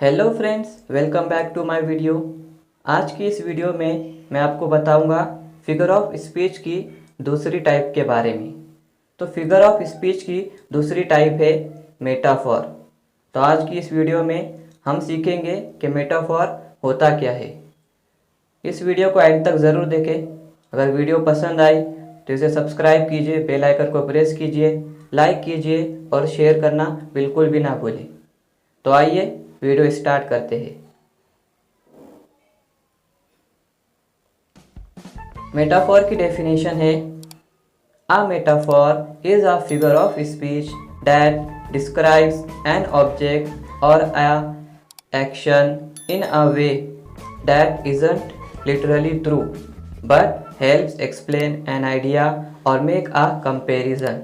Hello friends, welcome back to my video. आज की इस वीडियो में मैं आपको बताऊंगा फिगर ऑफ स्पीच की दूसरी टाइप के बारे में। तो फिगर ऑफ स्पीच की दूसरी टाइप है मेटाफॉर। तो आज की इस वीडियो में हम सीखेंगे कि मेटाफॉर होता क्या है। इस वीडियो को एंड तक ज़रूर देखें। अगर वीडियो पसंद आई तो इसे सब्सक्राइब कीजिए, बेल आइकन को प्रेस कीजिए, लाइक कीजिए और शेयर करना बिल्कुल भी ना भूलें। तो आइए वीडियो स्टार्ट करते हैं। मेटाफॉर की डेफिनेशन है, a metaphor is a figure of speech that describes an object or a action in a way that isn't literally true but helps explain an idea or make a comparison.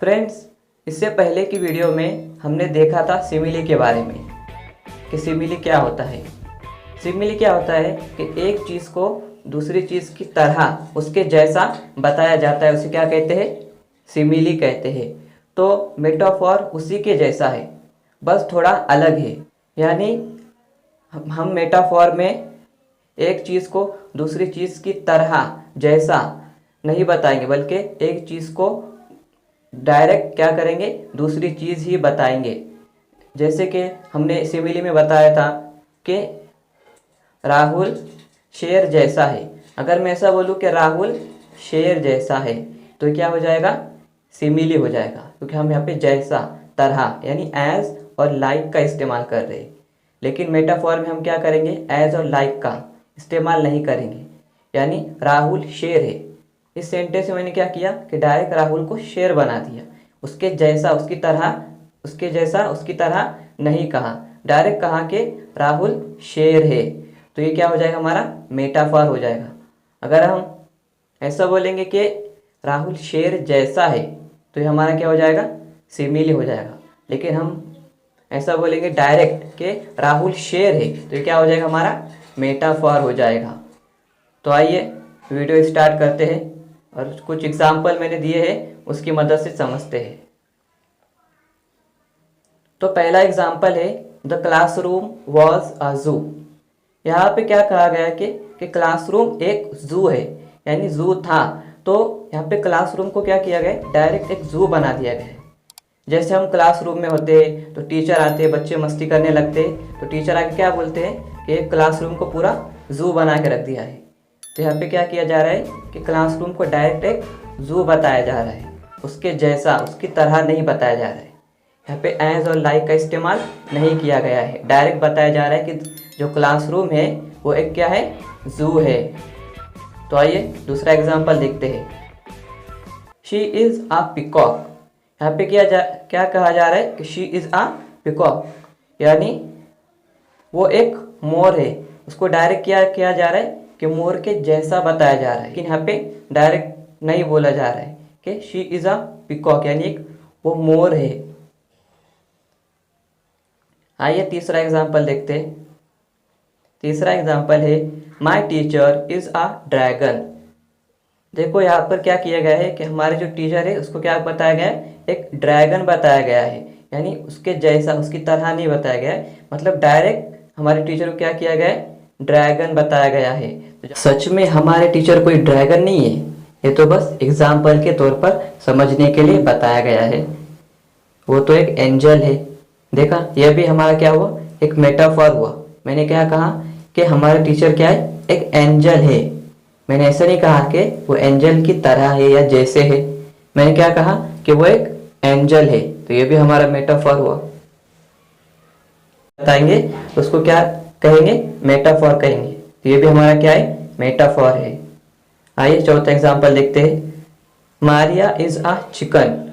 Friends, इससे पहले की video में हमने देखा था simile के बारे में कि सिमिली क्या होता है। सिमिली क्या होता है कि एक चीज़ को दूसरी चीज़ की तरह उसके जैसा बताया जाता है, उसे क्या कहते हैं? सिमिली कहते हैं। तो मेटाफॉर उसी के जैसा है, बस थोड़ा अलग है। यानी हम मेटाफॉर में एक चीज़ को दूसरी चीज़ की तरह जैसा नहीं बताएंगे, बल्कि एक चीज़ को डायरेक्ट क्या करेंगे, दूसरी चीज़ ही बताएंगे। जैसे कि हमने सिमिली में बताया था कि राहुल शेर जैसा है। अगर मैं ऐसा बोलूँ कि राहुल शेर जैसा है तो क्या हो जाएगा? सिमिली हो जाएगा, क्योंकि हम यहाँ पे जैसा, तरह यानी एज और लाइक का इस्तेमाल कर रहे हैं। लेकिन मेटाफॉर में हम क्या करेंगे? एज और लाइक का इस्तेमाल नहीं करेंगे। यानी राहुल शेर है, इस सेंटेंस में मैंने क्या किया कि डायरेक्ट राहुल को शेर बना दिया। उसके जैसा, उसकी तरह, उसके जैसा, उसकी तरह नहीं कहा, डायरेक्ट कहा कि राहुल शेर है। तो ये क्या हो जाएगा? हमारा मेटाफॉर हो जाएगा। अगर हम ऐसा बोलेंगे कि राहुल शेर जैसा है तो ये हमारा क्या हो जाएगा? सिमिली हो जाएगा। लेकिन हम ऐसा बोलेंगे डायरेक्ट कि राहुल शेर है तो ये क्या हो जाएगा? हमारा मेटाफॉर हो जाएगा। तो आइए वीडियो स्टार्ट करते हैं और कुछ एग्जाम्पल मैंने दिए हैं, उसकी मदद से समझते हैं। तो पहला एग्जाम्पल है, द क्लासरूम वॉज अ जू। यहाँ पे क्या कहा गया है कि क्लासरूम एक जू है, यानी जू था। तो यहाँ पे क्लासरूम को क्या किया गया? डायरेक्ट एक जू बना दिया गया है। जैसे हम क्लासरूम में होते हैं तो टीचर आते हैं, बच्चे मस्ती करने लगते हैं, तो टीचर आके क्या बोलते हैं कि एक क्लासरूम को पूरा जू बना के रख दिया है। तो यहाँ पे क्या किया जा रहा है कि क्लासरूम को डायरेक्ट एक जू बताया जा रहा है, उसके जैसा, उसकी तरह नहीं बताया जा रहा है। यहाँ पे एज और लाइक का इस्तेमाल नहीं किया गया है, डायरेक्ट बताया जा रहा है कि जो क्लासरूम है वो एक क्या है? जू है। तो आइए दूसरा एग्जाम्पल देखते हैं। She is a peacock. यहाँ पे क्या कहा जा रहा है कि शी इज़ अ पिकॉक, यानी वो एक मोर है। उसको डायरेक्ट क्या किया जा रहा है कि मोर के जैसा बताया जा रहा है। लेकिन यहाँ पे डायरेक्ट नहीं बोला जा रहा है कि शी इज़ अ पिकॉक, यानी एक वो मोर है। आइए तीसरा एग्जाम्पल देखते हैं। तीसरा एग्जाम्पल है, my teacher is a dragon. देखो यहाँ पर क्या किया गया है कि हमारे जो टीचर है उसको क्या बताया गया है? एक ड्रैगन बताया गया है, यानी उसके जैसा, उसकी तरह नहीं बताया गया है। मतलब डायरेक्ट हमारे टीचर को क्या किया गया है? ड्रैगन बताया गया है। तो सच में हमारे टीचर कोई ड्रैगन नहीं है, ये तो बस एग्जाम्पल के तौर पर समझने के लिए बताया गया है। वो तो एक एंजल है। देखा, यह भी हमारा क्या हुआ? एक मेटाफॉर हुआ। मैंने क्या कहा कि हमारा टीचर क्या है? एक एंजल है। मैंने ऐसा नहीं कहा कि वो एंजल की तरह है या जैसे है। मैंने क्या कहा कि वो एक एंजल है। तो ये भी हमारा मेटाफॉर हुआ। बताएंगे तो उसको क्या कहेंगे? मेटाफॉर कहेंगे। तो ये भी हमारा क्या है? मेटाफॉर है। आइए चौथा एग्जाम्पल देखते हैं। Maria is a chicken.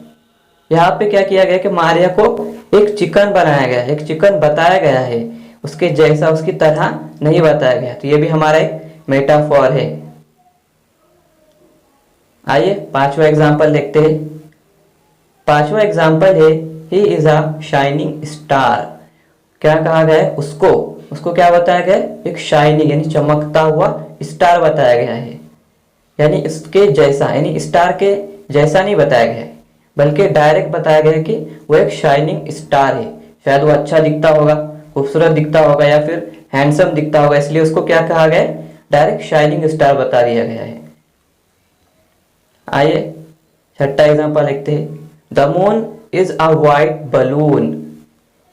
यहाँ पे क्या किया गया कि मारिया को एक चिकन बनाया गया है, एक चिकन बताया गया है, उसके जैसा, उसकी तरह नहीं बताया गया। तो ये भी हमारा एक मेटाफॉर है। आइए पांचवा एग्जाम्पल देखते हैं। पांचवा एग्जाम्पल है, he is a shining star. क्या कहा गया है? उसको उसको क्या बताया गया है? एक शाइनिंग यानी चमकता हुआ स्टार बताया गया है। यानी इसके जैसा, यानी स्टार के जैसा नहीं बताया गया है, बल्कि डायरेक्ट बताया गया है कि वो एक शाइनिंग स्टार है। शायद वो अच्छा दिखता होगा, खूबसूरत दिखता होगा या फिर हैंडसम दिखता होगा, इसलिए उसको क्या कहा गया है, डायरेक्ट शाइनिंग स्टार बता दिया गया है। आइए छठा एग्जांपल लिखते हैं। The moon is a white balloon.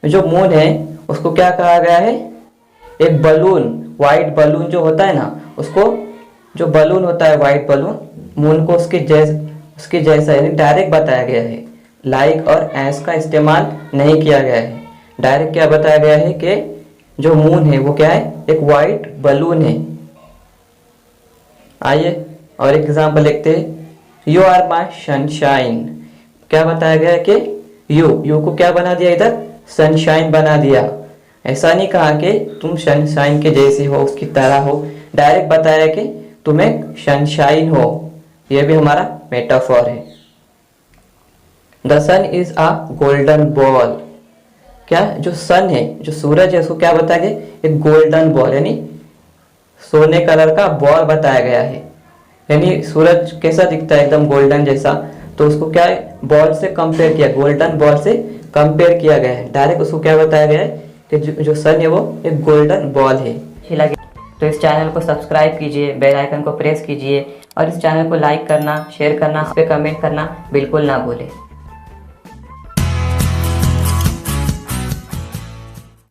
जो मून है उसको क्या कहा गया है, एक बलून, वाइट बलून जो होता है ना, उसको, जो बलून होता है वाइट बलून, मून को उसके जैसा यानी डायरेक्ट बताया गया है। लाइक और एस का इस्तेमाल नहीं किया गया है। डायरेक्ट क्या बताया गया है कि जो मून है वो क्या है, एक वाइट बलून है। आइए और एक एग्जांपल लिखते हैं। You are my sunshine. क्या बताया गया है कि यू को क्या बना दिया, इधर सनशाइन बना दिया। ऐसा नहीं कहा कि तुम सनशाइन के जैसे हो, उसकी तरह हो, डायरेक्ट बताया कि तुम एक सनशाइन हो। यह भी हमारा मेटाफॉर है। The sun is a golden ball. क्या, जो सन है, जो सूरज है, उसको क्या बताया गया, एक गोल्डन बॉल यानी सोने कलर का बॉल बताया गया है। यानी सूरज कैसा दिखता है, एकदम गोल्डन जैसा, तो उसको क्या है, बॉल से कंपेयर किया, गोल्डन बॉल से कंपेयर किया गया है। डायरेक्ट उसको क्या बताया गया है कि जो सन है वो एक गोल्डन बॉल है। लगे तो इस चैनल को सब्सक्राइब कीजिए, बेल आइकन को प्रेस कीजिए और इस चैनल को लाइक करना, शेयर करना, इस पे कमेंट करना बिल्कुल ना भूलें।